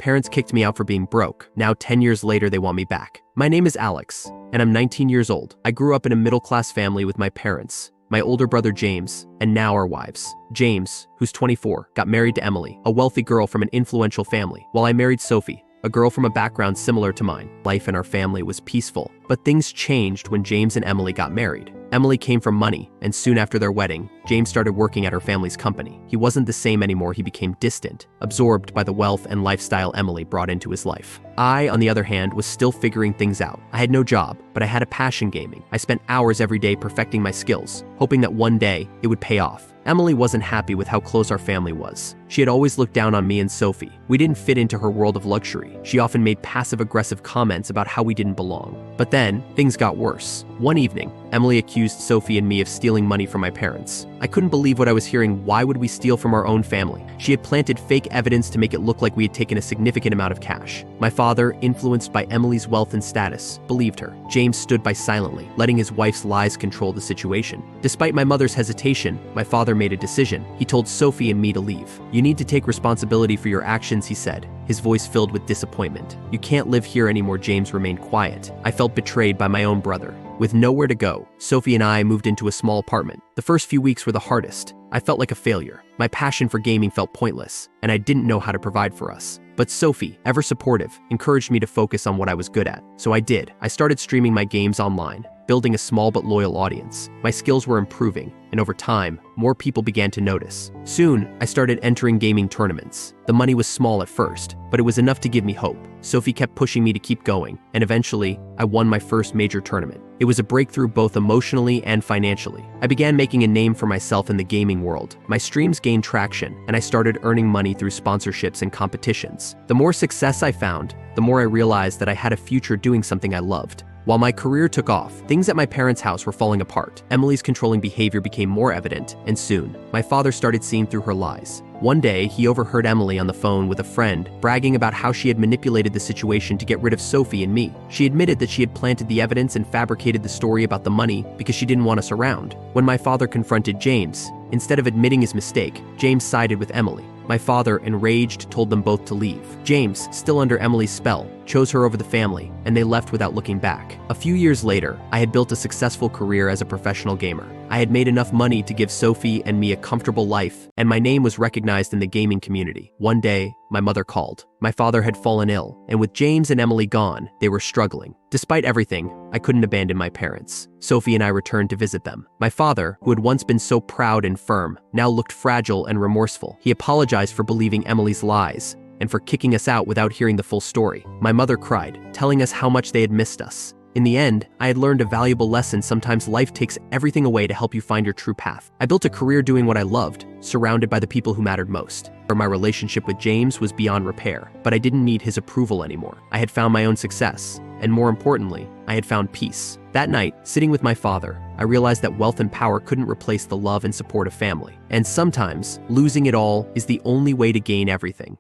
Parents kicked me out for being broke. Now 10 years later, they want me back. My name is Alex, and I'm 19 years old. I grew up in a middle-class family with my parents, my older brother James, and now our wives. James, who's 24, got married to Emily, a wealthy girl from an influential family, while I married Sophie, a girl from a background similar to mine. Life in our family was peaceful, but things changed when James and Emily got married. Emily came from money, and soon after their wedding, James started working at her family's company. He wasn't the same anymore. He became distant, absorbed by the wealth and lifestyle Emily brought into his life. I, on the other hand, was still figuring things out. I had no job, but I had a passion gaming. I spent hours every day perfecting my skills, hoping that one day it would pay off. Emily wasn't happy with how close our family was. She had always looked down on me and Sophie. We didn't fit into her world of luxury. She often made passive-aggressive comments about how we didn't belong. But then, things got worse. One evening, Emily accused Sophie and me of stealing money from my parents. I couldn't believe what I was hearing. Why would we steal from our own family? She had planted fake evidence to make it look like we had taken a significant amount of cash. My father, influenced by Emily's wealth and status, believed her. James stood by silently, letting his wife's lies control the situation. Despite my mother's hesitation, my father made a decision. He told Sophie and me to leave. "You need to take responsibility for your actions," he said, his voice filled with disappointment. "You can't live here anymore." James remained quiet. I felt betrayed by my own brother. With nowhere to go, Sophie and I moved into a small apartment. The first few weeks were the hardest. I felt like a failure. My passion for gaming felt pointless, and I didn't know how to provide for us. But Sophie, ever supportive, encouraged me to focus on what I was good at. So I did. I started streaming my games online, building a small but loyal audience. My skills were improving, and over time, more people began to notice. Soon, I started entering gaming tournaments. The money was small at first, but it was enough to give me hope. Sophie kept pushing me to keep going, and eventually, I won my first major tournament. It was a breakthrough both emotionally and financially. I began making a name for myself in the gaming world. My streams gained traction, and I started earning money through sponsorships and competitions. The more success I found, the more I realized that I had a future doing something I loved. While my career took off, things at my parents' house were falling apart. Emily's controlling behavior became more evident, and soon, my father started seeing through her lies. One day, he overheard Emily on the phone with a friend, bragging about how she had manipulated the situation to get rid of Sophie and me. She admitted that she had planted the evidence and fabricated the story about the money because she didn't want us around. When my father confronted James, instead of admitting his mistake, James sided with Emily. My father, enraged, told them both to leave. James, still under Emily's spell, chose her over the family, and they left without looking back. A few years later, I had built a successful career as a professional gamer. I had made enough money to give Sophie and me a comfortable life, and my name was recognized in the gaming community. One day, my mother called. My father had fallen ill, and with James and Emily gone, they were struggling. Despite everything, I couldn't abandon my parents. Sophie and I returned to visit them. My father, who had once been so proud and firm, now looked fragile and remorseful. He apologized for believing Emily's lies and for kicking us out without hearing the full story. My mother cried, telling us how much they had missed us. In the end, I had learned a valuable lesson. Sometimes life takes everything away to help you find your true path. I built a career doing what I loved, surrounded by the people who mattered most. My relationship with James was beyond repair, but I didn't need his approval anymore. I had found my own success, and more importantly, I had found peace. That night, sitting with my father, I realized that wealth and power couldn't replace the love and support of family. And sometimes, losing it all is the only way to gain everything.